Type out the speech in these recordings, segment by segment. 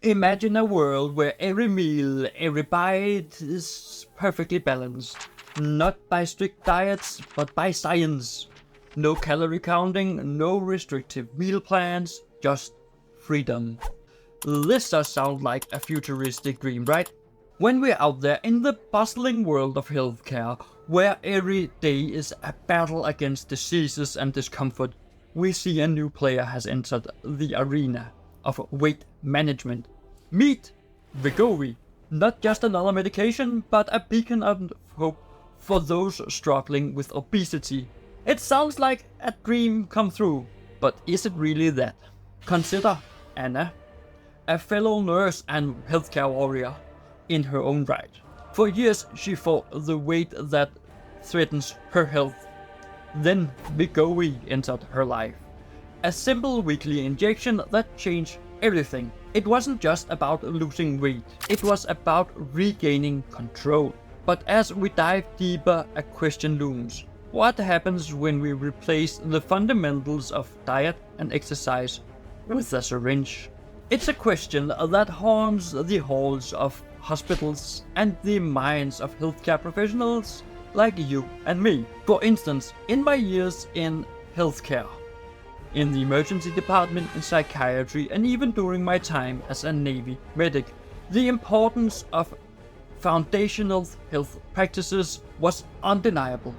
Imagine a world where every meal, every bite is perfectly balanced. Not by strict diets, but by science. No calorie counting, no restrictive meal plans, just freedom. This does sound like a futuristic dream, right? When we're out there in the bustling world of healthcare, where every day is a battle against diseases and discomfort, we see a new player has entered the arena of weight management. Meet Wegovy, not just another medication, but a beacon of hope for those struggling with obesity. It sounds like a dream come true, but is it really that? Consider Anna, a fellow nurse and healthcare warrior in her own right. For years she fought the weight that threatens her health. Then Wegovy entered her life. A simple weekly injection that changed everything. It wasn't just about losing weight, it was about regaining control. But as we dive deeper, a question looms. What happens when we replace the fundamentals of diet and exercise with a syringe? It's a question that haunts the halls of hospitals and the minds of healthcare professionals like you and me. For instance, in my years in healthcare, in the emergency department, in psychiatry, and even during my time as a Navy medic, the importance of foundational health practices was undeniable.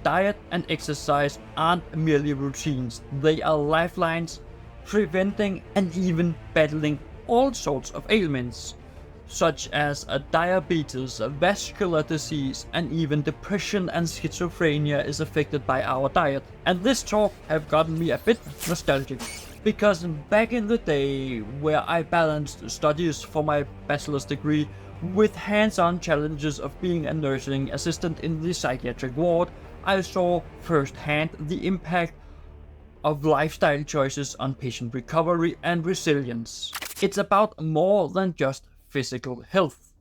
Diet and exercise aren't merely routines, they are lifelines, preventing and even battling all sorts of ailments, such as diabetes, vascular disease, and even depression and schizophrenia is affected by our diet. And this talk have gotten me a bit nostalgic, because back in the day where I balanced studies for my bachelor's degree with hands-on challenges of being a nursing assistant in the psychiatric ward, I saw firsthand the impact of lifestyle choices on patient recovery and resilience. It's about more than just physical health.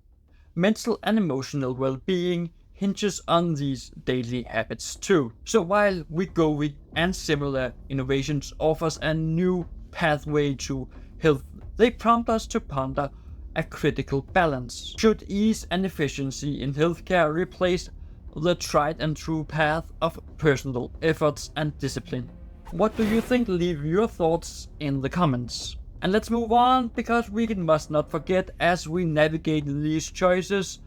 Mental and emotional well-being hinges on these daily habits too. So while Wegovy and similar innovations offers a new pathway to health, they prompt us to ponder a critical balance. Should ease and efficiency in healthcare replace the tried and true path of personal efforts and discipline? What do you think? Leave your thoughts in the comments. And let's move on, because we must not forget, as we navigate these choices,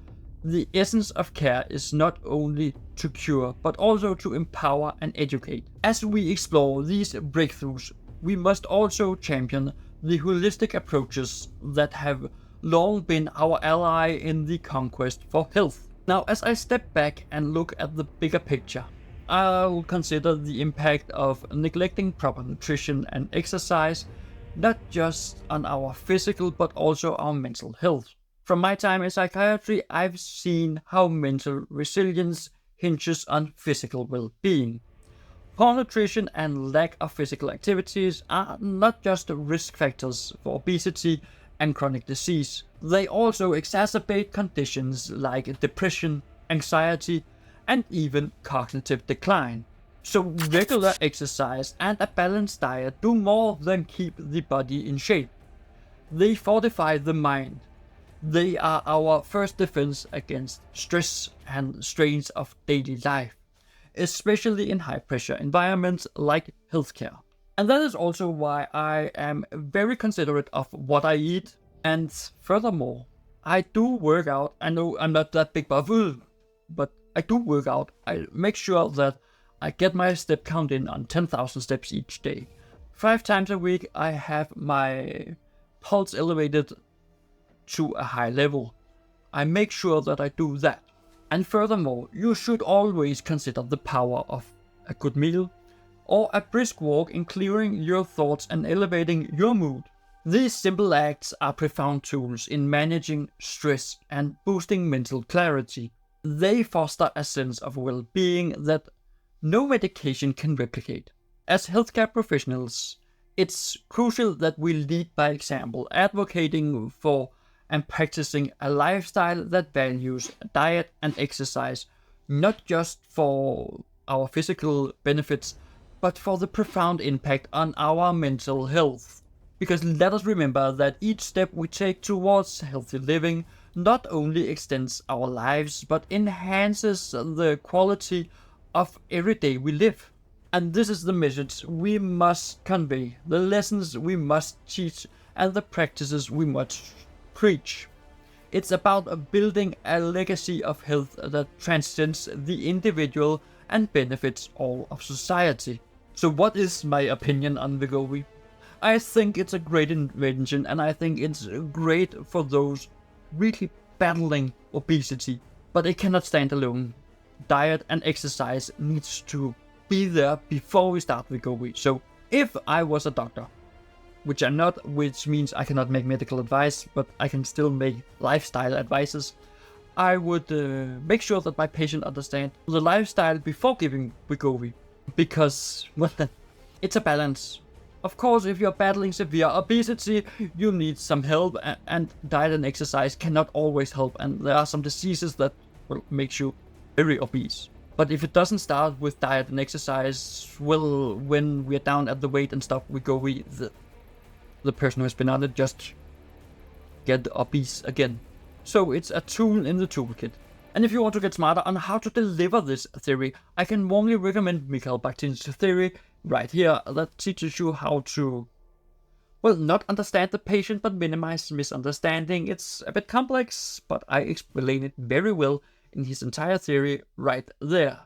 the essence of care is not only to cure, but also to empower and educate. As we explore these breakthroughs, we must also champion the holistic approaches that have long been our ally in the conquest for health. Now, as I step back and look at the bigger picture, I'll consider the impact of neglecting proper nutrition and exercise, not just on our physical but also our mental health. From my time in psychiatry, I've seen how mental resilience hinges on physical well-being. Poor nutrition and lack of physical activities are not just risk factors for obesity and chronic disease, they also exacerbate conditions like depression, anxiety, and even cognitive decline. So regular exercise and a balanced diet do more than keep the body in shape. They fortify the mind. They are our first defense against stress and strains of daily life, especially in high-pressure environments like healthcare. And that is also why I am very considerate of what I eat. And furthermore, I do work out. I know I'm not that big buff, but I do work out. I make sure that I get my step count in on 10,000 steps each day. 5 times a week I have my pulse elevated to a high level. I make sure that I do that. And furthermore, you should always consider the power of a good meal or a brisk walk in clearing your thoughts and elevating your mood. These simple acts are profound tools in managing stress and boosting mental clarity. They foster a sense of well-being that no medication can replicate. As healthcare professionals, it's crucial that we lead by example, advocating for and practicing a lifestyle that values diet and exercise, not just for our physical benefits, but for the profound impact on our mental health. Because let us remember that each step we take towards healthy living not only extends our lives, but enhances the quality of every day we live. And this is the message we must convey, the lessons we must teach, and the practices we must preach. It's about building a legacy of health that transcends the individual and benefits all of society. So what is my opinion on Wegovy? I think it's a great invention, and I think it's great for those really battling obesity. But it cannot stand alone. Diet and exercise needs to be there before we start Wegovy. So if I was a doctor, which I'm not, which means I cannot make medical advice, but I can still make lifestyle advices, I would make sure that my patient understand the lifestyle before giving Wegovy. Because, well, it's a balance. Of course, if you're battling severe obesity, you need some help, and diet and exercise cannot always help, and there are some diseases that will make you very obese. But if it doesn't start with diet and exercise, well, when we're down at the weight and stuff, Wegovy, the person who has been on it just get obese again. So it's a tool in the toolkit. And if you want to get smarter on how to deliver this theory, I can warmly recommend Mikhail Bakhtin's theory right here that teaches you how to, well, not understand the patient but minimize misunderstanding. It's a bit complex, but I explain it very well in his entire theory right there.